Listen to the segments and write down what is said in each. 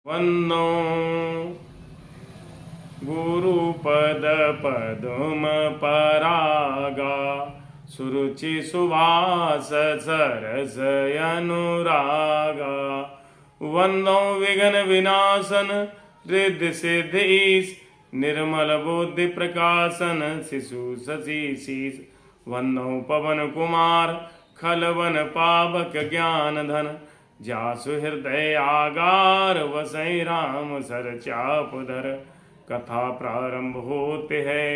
वन्दो गुरुपद पद्म परागा सुरुचि सुवास सरस अनुरागा। वन्दो विघ्न विनाशन रिद्धि सिद्धीश निर्मल बुद्धि प्रकाशन शिशु शशि शीश। वन्दो पवन कुमार खलवन पावक ज्ञान धन जासु हृदय आगार वसई राम सर चापधर। कथा प्रारंभ होते है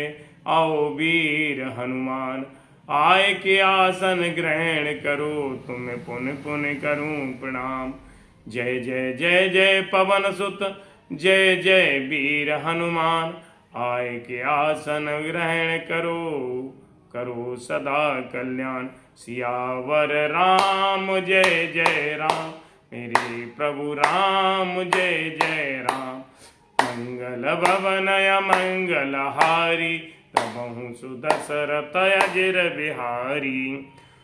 आओ वीर हनुमान आए के आसन ग्रहण करो तुम्हें पुन पुन करूं प्रणाम। जय जय जय जय पवन सुत जय जय वीर हनुमान आए के आसन ग्रहण करो करो सदा कल्याण। सियावर राम जय जय राम मेरे प्रभु राम जय जय राम। मंगल भवनय मंगल हारी प्रभु सुदशरथ अजिर बिहारी।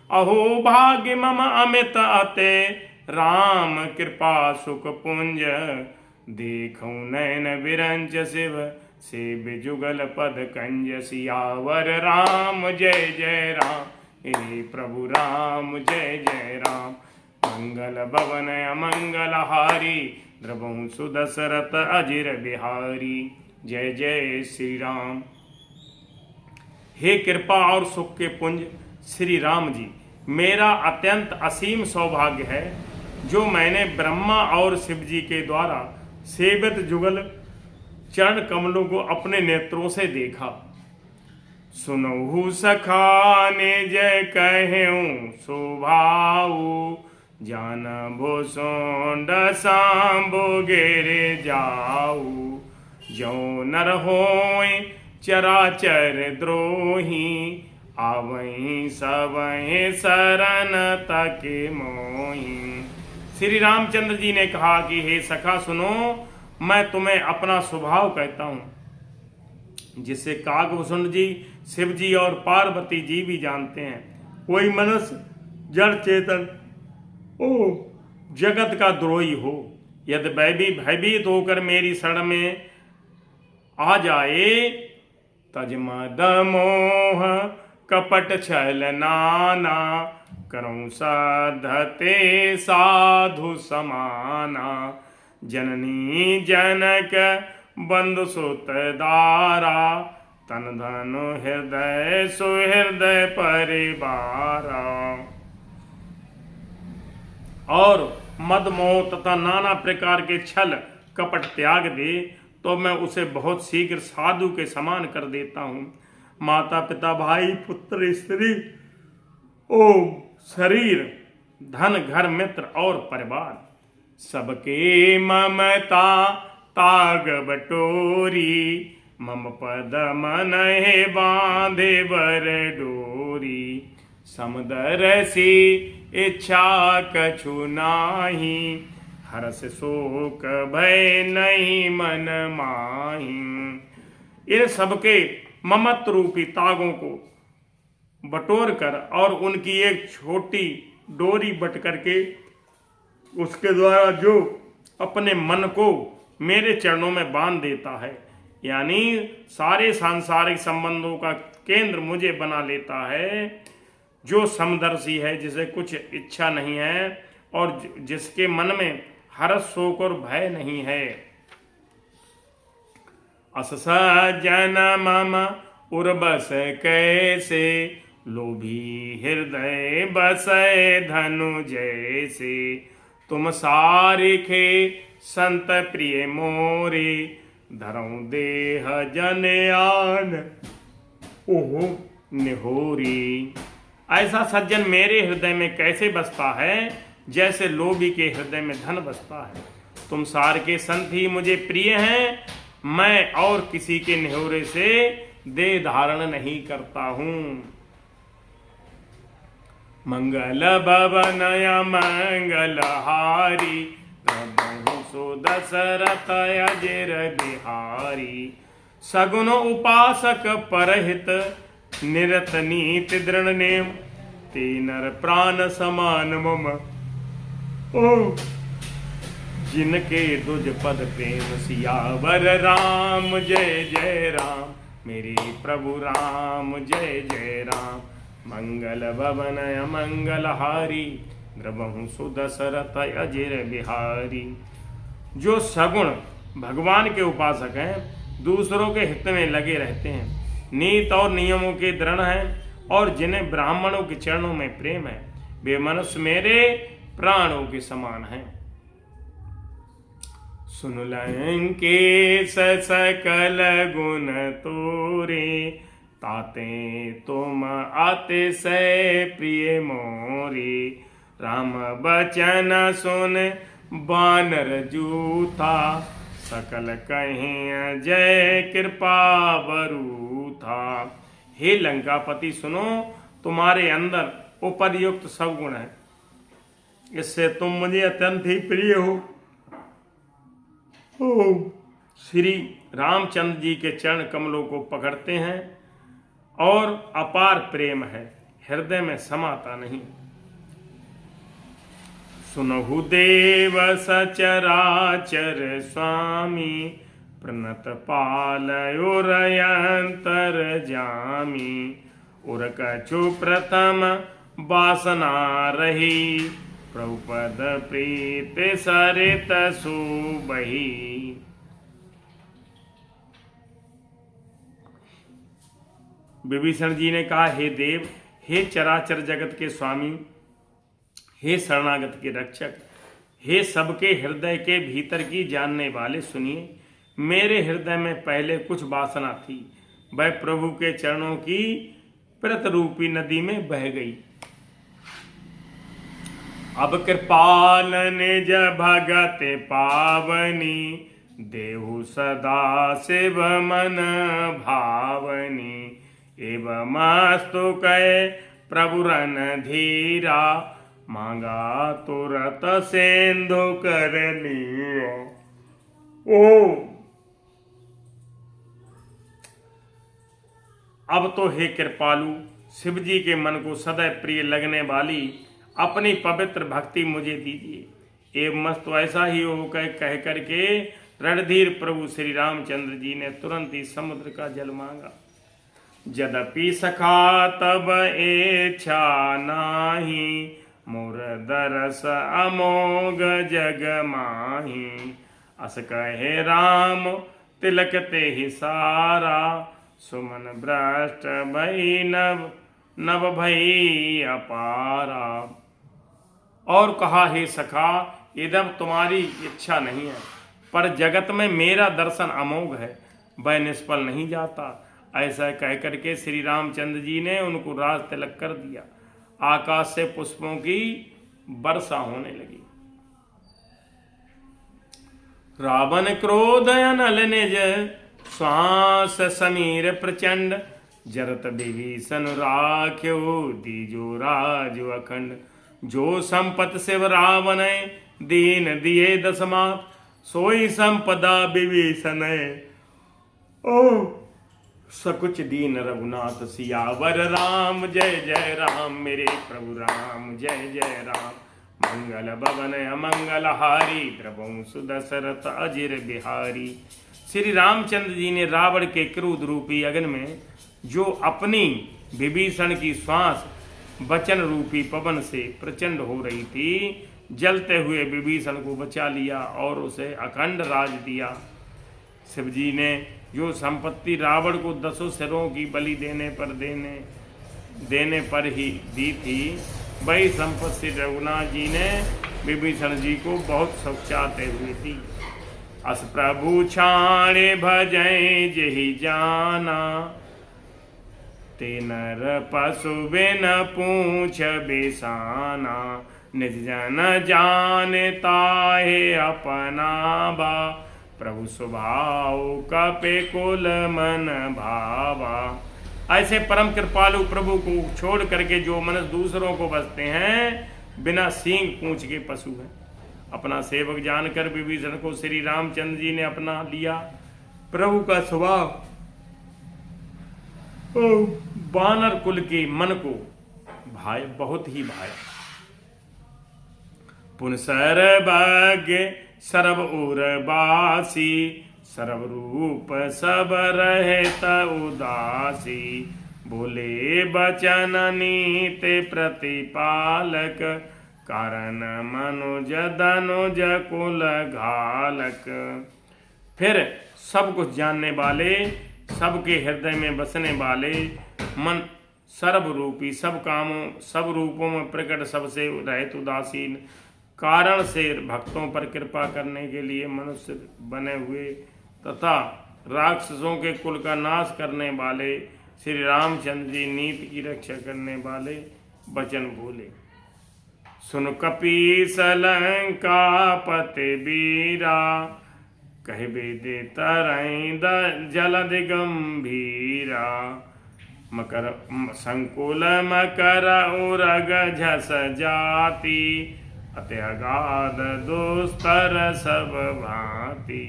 अहो भाग्य मम अमित अते राम कृपा सुख पुंज। देखूं नयन विरंच शिव सेव जुगल पद कंज। सियावर राम जय जय राम हे प्रभु राम जय जय राम। मंगल भवन अमंगल हारी द्रवहु सुदशरथ अजिर बिहारी। जय जय श्री राम। हे कृपा और सुख के पुंज श्री राम जी, मेरा अत्यंत असीम सौभाग्य है जो मैंने ब्रह्मा और शिव जी के द्वारा सेवित जुगल चरण कमलों को अपने नेत्रों से देखा। सुनहु सखा ने जय कहूँ सुभाऊ जानबो सोंड सांबो गिर जाऊ। जो नर होय चराचर द्रोही आवहीं सबहीं शरण तक मोही। श्री रामचंद्र जी ने कहा कि हे सखा सुनो, मैं तुम्हें अपना स्वभाव कहता हूं जिसे काकभूषण जी शिव जी और पार्वती जी भी जानते हैं। कोई मनुष्य जड़ चेतन ओ जगत का द्रोही हो यदि भयभीत होकर मेरी शरण में आ जाए तज मद मोह कपट छल नाना करऊं साधते साधु समाना। जननी जनक बंधु सुत दारा तन धन हृदय सुहृदय परिवारा। और मद मोह तथा नाना प्रकार के छल कपट त्याग दे तो मैं उसे बहुत शीघ्र साधु के समान कर देता हूँ। माता पिता भाई पुत्र स्त्री ओ शरीर धन घर मित्र और परिवार सबके ममता ताग बटोरी। मम पद मन है बांधे बर डोरी। समुदर सी इच्छा कछु नाही हर्ष शोक भय नहीं मन माही। इन सबके ममत्व रूपी तागों को बटोर कर और उनकी एक छोटी डोरी बट करके उसके द्वारा जो अपने मन को मेरे चरणों में बांध देता है, यानी सारे सांसारिक संबंधों का केंद्र मुझे बना लेता है, जो समदर्शी है जिसे कुछ इच्छा नहीं है और जिसके मन में हर्ष शोक और भय नहीं है। अस सज्जन मम उर्बस कैसे लोभी हृदय बसै धनु जैसे। तुम सारिखे संत प्रिय मोरे धरऊं देह जनयान ओहो निहोरी। ऐसा सज्जन मेरे हृदय में कैसे बसता है जैसे लोभी के हृदय में धन बसता है। तुम सार के संत ही मुझे प्रिय हैं, मैं और किसी के निहोरे से देह धारण नहीं करता हूं। मंगल भवनय मंगल हारी प्रभु सुदशरथ अजिर बिहारी। सगुन उपासक परहित निरत नीति दृढ़ नेम ते नर प्राण समान मम। ओ जिनके दुज पद प्रेम सियावर राम जय जय राम, मेरे प्रभु राम जय जय राम। मंगल भवन अमंगल हारी, द्रवहु सुदशरथ अजिर बिहारी। जो सगुण भगवान के उपासक हैं, दूसरों के हित में लगे रहते हैं, नीत और नियमों के दृढ़ हैं और जिन्हें ब्राह्मणों के चरणों में प्रेम है, वे मनुष्य मेरे प्राणों के समान हैं। सुन लंकेश सकल गुण तोरे, ताते तुम आते से प्रिय मोरे। राम बचन सुन बानर जूथा, सकल कहें जय कृपा बरूथा। हे लंकापति सुनो, तुम्हारे अंदर उपरयुक्त सब गुण है, इससे तुम मुझे अत्यंत ही प्रिय हो। श्री रामचंद्र जी के चरण कमलों को पकड़ते हैं और अपार प्रेम है, हृदय में समाता नहीं। सुनहु देव सचराचर स्वामी, प्रणत पालयोरयंतर जामी। उर कछु प्रथम वासना रही, प्रभुपद प्रीत सरित सुबही। विभीषण जी ने कहा, हे देव, हे चराचर जगत के स्वामी, हे शरणागत के रक्षक, हे सबके हृदय के भीतर की जानने वाले, सुनिए। मेरे हृदय में पहले कुछ वासना थी, वह प्रभु के चरणों की प्रत रूपी नदी में बह गई। अब कृपाल निज भगत पावनी, देहु सदा शिव मन भावनी। एवं मस्तु कहे प्रभु रन धीरा, मांगा तुरत सेंधु कर लिया। ओ अब तो हे कृपालु, शिव जी के मन को सदैव प्रिय लगने वाली अपनी पवित्र भक्ति मुझे दीजिए। एवं मस्त ऐसा ही हो कह करके रणधीर प्रभु श्री रामचंद्र जी ने तुरंत ही समुद्र का जल मांगा। यद्यपि सखा तब इच्छा नाही, मोर दरस अमोघ जग माही। अस कहे राम तिलक ते ही सारा, सुमन भ्रष्ट भई नव भई अपारा। और कहा, हे सखा, यद्यप तुम्हारी इच्छा नहीं है, पर जगत में मेरा दर्शन अमोघ है, वह निष्फल नहीं जाता। ऐसा कह करके श्री रामचंद्र जी ने उनको राज तिलक कर दिया। आकाश से पुष्पों की वर्षा होने लगी। रावण क्रोध अनल निज, श्वास समीर प्रचंड। जरत विभीषण राख्यो, दीजो राज अखंड। जो संपत शिव रावण दीन दिए दशमात, सोई संपदा विभीषण। ओ सकुच दीन रघुनाथ सियावर राम जय जय राम, मेरे प्रभु राम जय जय राम। मंगल भवन अमंगल हारी, द्रवहु सुदशरथ अजिर बिहारी। श्री रामचंद्र जी ने रावण के क्रोध रूपी अग्नि में जो अपनी विभीषण की श्वास वचन रूपी पवन से प्रचंड हो रही थी, जलते हुए विभीषण को बचा लिया और उसे अखंड राज दिया। शिव जी ने जो संपत्ति रावण को 10 सिरों की बलि देने पर ही दी थी, वही संपत्ति रघुनाथ जी ने विभीषण जी को बहुत सुख चाहते हुए दी। अस प्रभु छाणे भजै जेहि जाना, ते नर पशु बिन पूछ बेसाना। निज जन जाने ताहे अपना बा, प्रभु स्वभाव कपे कुल मन भावा। ऐसे परम कृपालु प्रभु को छोड़ करके जो मनुष्य दूसरों को बसते हैं, बिना सींग पूंछ के पशु हैं। अपना सेवक जानकर विभीषण को श्री रामचंद्र जी ने अपना लिया। प्रभु का स्वभाव वानर कुल के मन को बहुत ही भाया। पुन सर्वज्ञ सर्व उर्वासी, सर्वरूप सब रहत उदासी। बोले बचन नीति प्रतिपालक, कारण मनुज धनुज कुल घालक। फिर सब कुछ जानने वाले, सबके हृदय में बसने वाले, मन सर्वरूपी, सब कामों सब रूपों में प्रकट, सबसे रहित उदासीन, कारण से भक्तों पर कृपा करने के लिए मनुष्य बने हुए तथा राक्षसों के कुल का नाश करने वाले श्री रामचंद्र जी नीति की रक्षा करने वाले वचन बोले। सुन कपीस लंकापति वीरा, कहबे दे तरई जलद गंभीरा। मकर संकुल मकर उरग झस जाति, अति अगाध दुस्तर सब भांति।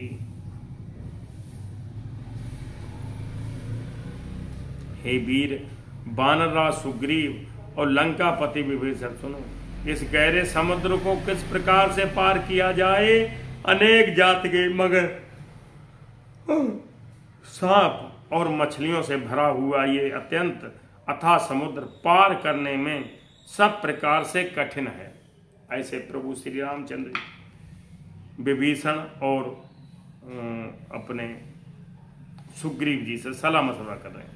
हे वीर वानरराज सुग्रीव और लंकापति विभीषण, सुनो, इस गहरे समुद्र को किस प्रकार से पार किया जाए। अनेक जाति के मगर, सांप और मछलियों से भरा हुआ ये अत्यंत अथाह समुद्र पार करने में सब प्रकार से कठिन है। ऐसे प्रभु श्री रामचंद्र विभीषण और अपने सुग्रीव जी से सलाह मशवरा कर रहे हैं।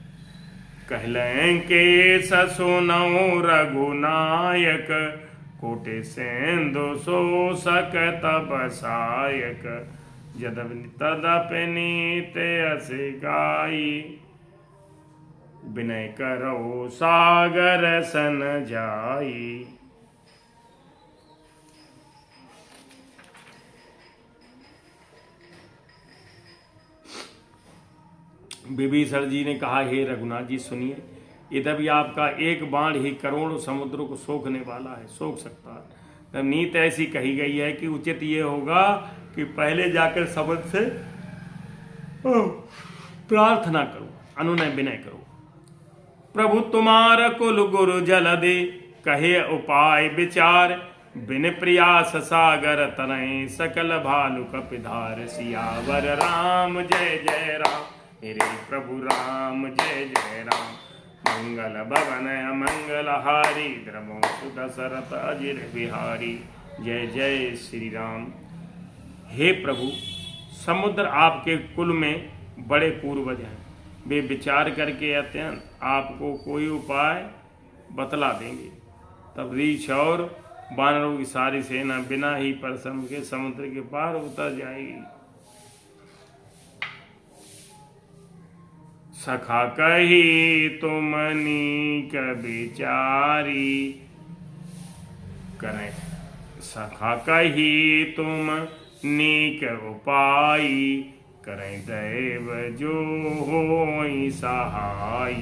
कहलें के ससुनौ रघुनायक, कोटे सेंदु शोषक तब सायक। तदपि नीते असे गाई, विनय करो सागर सन जाई। विभीषण जी ने कहा, हे रघुनाथ जी सुनिए, इधर भी आपका एक बाण ही करोड़ों समुद्र को सोखने वाला है, सोख सकता है। तब नीत ऐसी कही गई है कि उचित ये होगा कि पहले जाकर समुद्र से प्रार्थना करो, अनुनय विनय करो। प्रभु तुम्हारा कुल गुरु जल दे, कहे उपाय विचार। बिन प्रयास सागर तनय, सकल भालु कपिधार। सियावर राम जय जय राम, मेरे प्रभु राम जय जय राम। मंगल भवन मंगल हारी, द्रमो दशरथ अजिर बिहारी। जय जय श्री राम। हे प्रभु, समुद्र आपके कुल में बड़े पूर्वज हैं, वे विचार करके अत्यंत आपको कोई उपाय बतला देंगे। तब रीछ और वानरों की सारी सेना बिना ही परिश्रम के समुद्र के पार उतर जाएगी। सखा कही तुम नीक विचारी, करें सखा कही तुम नीक उपाई। करें दैव जो होई सहाई।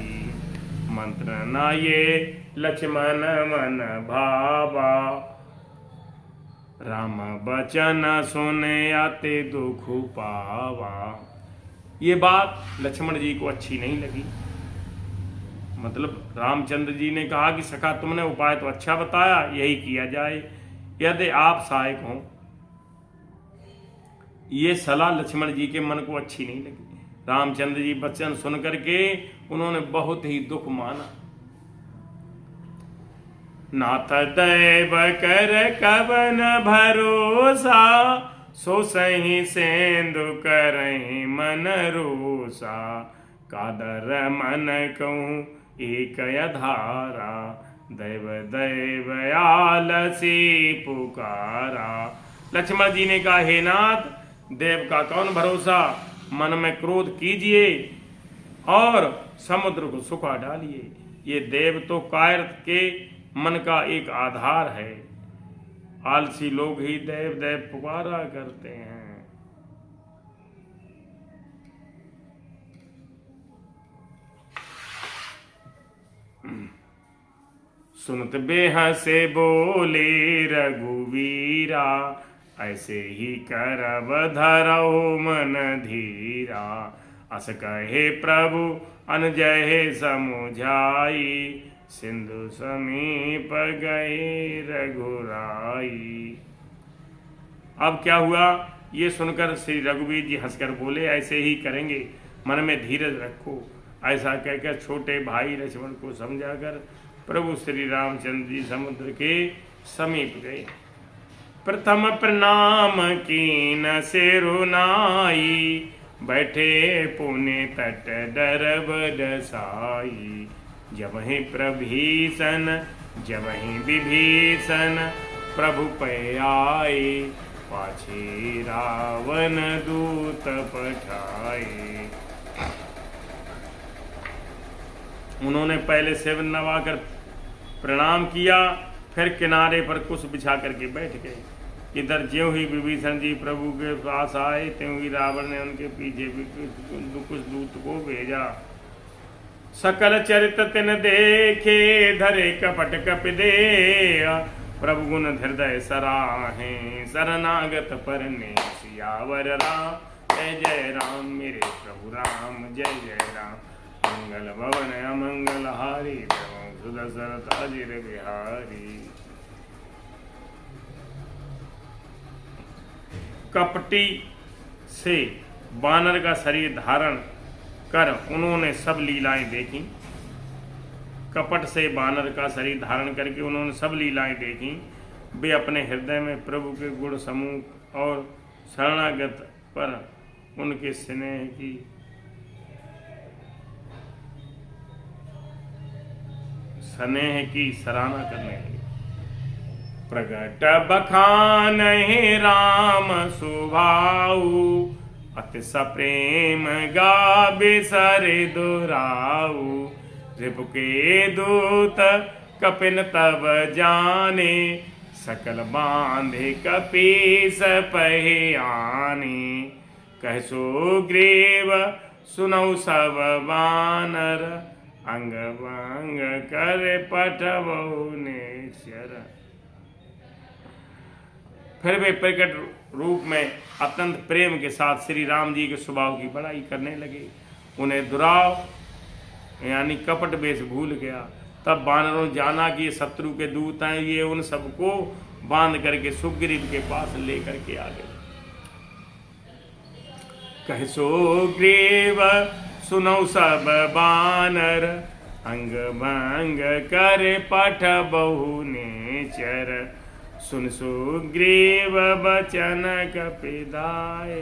मंत्र न ये लक्ष्मण मन भावा, राम बचन सुने आते दुख पावा। ये बात लक्ष्मण जी को अच्छी नहीं लगी। मतलब रामचंद्र जी ने कहा कि सखा तुमने उपाय तो अच्छा बताया, यही किया जाए, यदि आप सहायक हों। ये सलाह लक्ष्मण जी के मन को अच्छी नहीं लगी। रामचंद्र जी वचन सुन करके उन्होंने बहुत ही दुख माना। नाथ दैव कर कवन भरोसा, सो सही सेंदु करहि मन रोसा। कादर मन कहूँ एक अधारा, दैव दैव आलसी पुकारा। लक्ष्मण जी ने कहा, हे नाथ, देव का कौन भरोसा, मन में क्रोध कीजिए और समुद्र को सुखा डालिए। ये देव तो कायरथ के मन का एक आधार है। आलसी लोग ही देव देव पुकारा करते हैं। सुनत बेहसे बोले रघुवीरा, ऐसे ही करब धरऊ मन धीरा। अस कहे प्रभु अनजय समुझाई, सिंधु समीप गए रघुराई। अब क्या हुआ, ये सुनकर श्री रघुवीर जी हंसकर बोले, ऐसे ही करेंगे, मन में धीरज रखो। ऐसा कहकर छोटे भाई लक्ष्मण को समझाकर प्रभु श्री रामचंद्र जी समुद्र के समीप गए। प्रथम प्रणाम कीन सिरुनाई, बैठे पुण्य तट डरब डसाई। जब ही प्रभीषण जब ही विभीषण प्रभु पे आए, पाछे रावण दूत पठाए। उन्होंने पहले सेवन नवाकर प्रणाम किया, फिर किनारे पर कुछ बिछा करके बैठ गए। इधर ज्यों ही विभीषण जी प्रभु के पास आए, त्यों ही रावण ने उनके पीछे भी कुछ दूत को भेजा। सकल चरित तिन देखे, धरे कपट कपिदे। प्रभु गुण हृदय सराहे, शरणागत परने सियावर राम। जय जय राम मेरे प्रभु राम, जय जय राम। मंगल भवन अमंगल हारी, सुदशरथ अजिर बिहारी। कपटी से बानर का शरीर धारण कर उन्होंने सब लीलाएं देखी। कपट से बानर का शरीर धारण करके उन्होंने सब लीलाएं देखी। वे अपने हृदय में प्रभु के गुण समूह और शरणागत पर उनके स्नेह की सराहना करने लगे। प्रगट बखान है राम सुभाऊ, अति सप्रेम गाबे सरे दोराऊ। रिपु के दूत कपिन तब जाने, सकल बांधे कपीस पहे आने। कह सुग्रीव सुनौ सब बानर, अंग भंग कर पठबहु नेश्वर। फिर वे प्रकट रूप में अत्यंत प्रेम के साथ श्री राम जी के स्वभाव की बड़ाई करने लगे। उन्हें दुराव यानी कपट वेश भूल गया। तब बानरों जाना कि ये शत्रु के दूत हैं, ये उन सबको बांध करके सुग्रीव के पास लेकर के आ गए। कह सुग्रीव सुनौ सब बानर, अंग भंग कर पठबहु नेचर। सुन सुग्रीव बचन कपिदाय,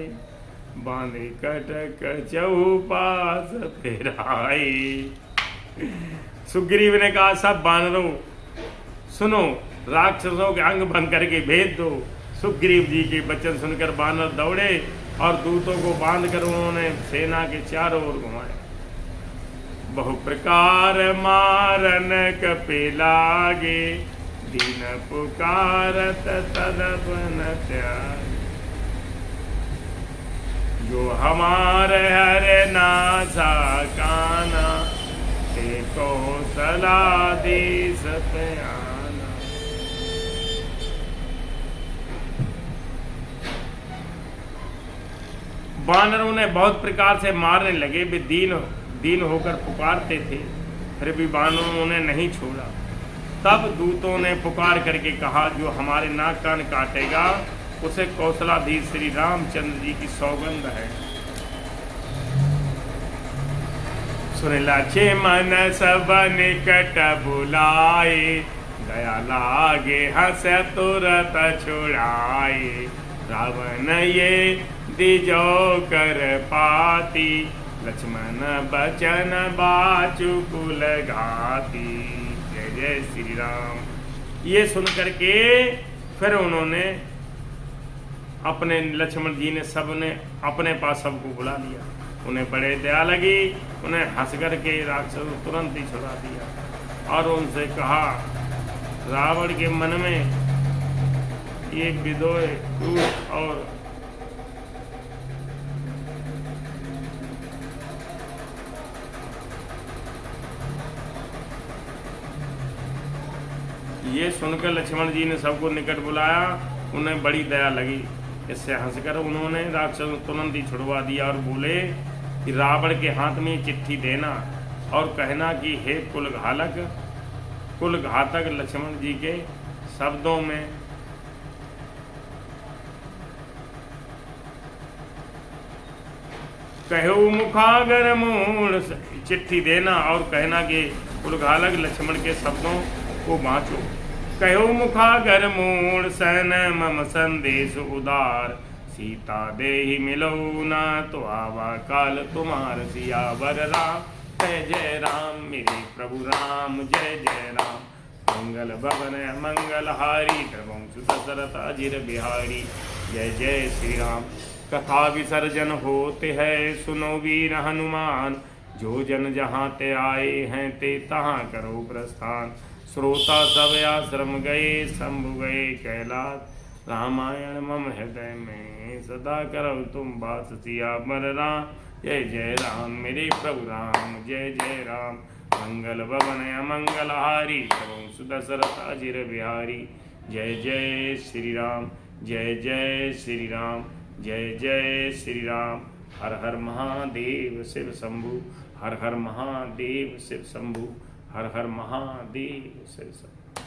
बांधे कटक चौपास फिराए। सुग्रीव ने कहा, सब बानरों सुनो, राक्षसों के अंग भंग करके भेज दो। सुग्रीव जी के वचन सुनकर बानर दौड़े और दूतों को बांध कर उन्होंने सेना के चारों ओर घुमाए। बहु प्रकार मारन कपिलागे, दीन पुकारत तदपन त्याग। जो हमारे हरे नासा काना, ते कौशला देश पे आना। बानरों ने बहुत प्रकार से मारने लगे। वे दीन होकर पुकारते थे, फिर भी बानरों ने नहीं छोड़ा। तब दूतों ने पुकार करके कहा, जो हमारे नाक कान काटेगा उसे कौशलाधीश श्री रामचंद्र जी की सौगंध है। सुन लाचे मन सब निकट बुलाए, दया लागे हंस तुरत छुड़ाए। रावण ये दिजो कर पाती, लक्ष्मण बचन बाचु कुल घाती। जय जय श्री राम। ये सुन करके फिर उन्होंने अपने लक्ष्मण जी ने सबने अपने पास सबको बुला लिया। उन्हें बड़े दया लगी, उन्हें हंस करके राक्षस तुरंत ही छुड़ा दिया और उनसे कहा, रावण के मन में ये विदोय क्रूर और ये सुनकर लक्ष्मण जी ने सबको निकट बुलाया। उन्हें बड़ी दया लगी। इससे हंसकर उन्होंने राक्षस को तुरंत ही छुड़वा दिया और बोले कि रावण के हाथ में चिट्ठी देना और कहना कि हे कुल घातक लक्ष्मण जी के शब्दों में कहो मुखागर मूल, चिट्ठी देना और कहना कि उलघालग लक्ष्मण के शब्दों को बाँचो। कहो मुखागर मूल सन मम संदेश उदार, सीता देहि मिलो ना तो आवा काल तुम्हार, सियावर राम जय जय राम, मेरे प्रभु राम जय जय राम। मंगल भवन मंगलहारी, प्रभु दशरथ अजिर बिहारी, जय जय श्री राम। कथा विसर्जन होते है सुनो वीर हनुमान, जो जन जहाँ ते आए हैं ते तहाँ करो प्रस्थान। श्रोता सब आश्रम गए शंभु गए कैलाश, रामायण मम हृदय में सदा करो तुम बास, सियावर राम जय जय राम, मेरे प्रभु राम जय जय राम। मंगल भवन मंगलहारी, प्रभु दशरथ अजिर बिहारी, जय जय श्री राम जय जय श्री राम जय जय श्री राम। हर हर महादेव शिव शंभु, हर हर महादेव शिव शंभु, हर हर महादेव शिव शंभु।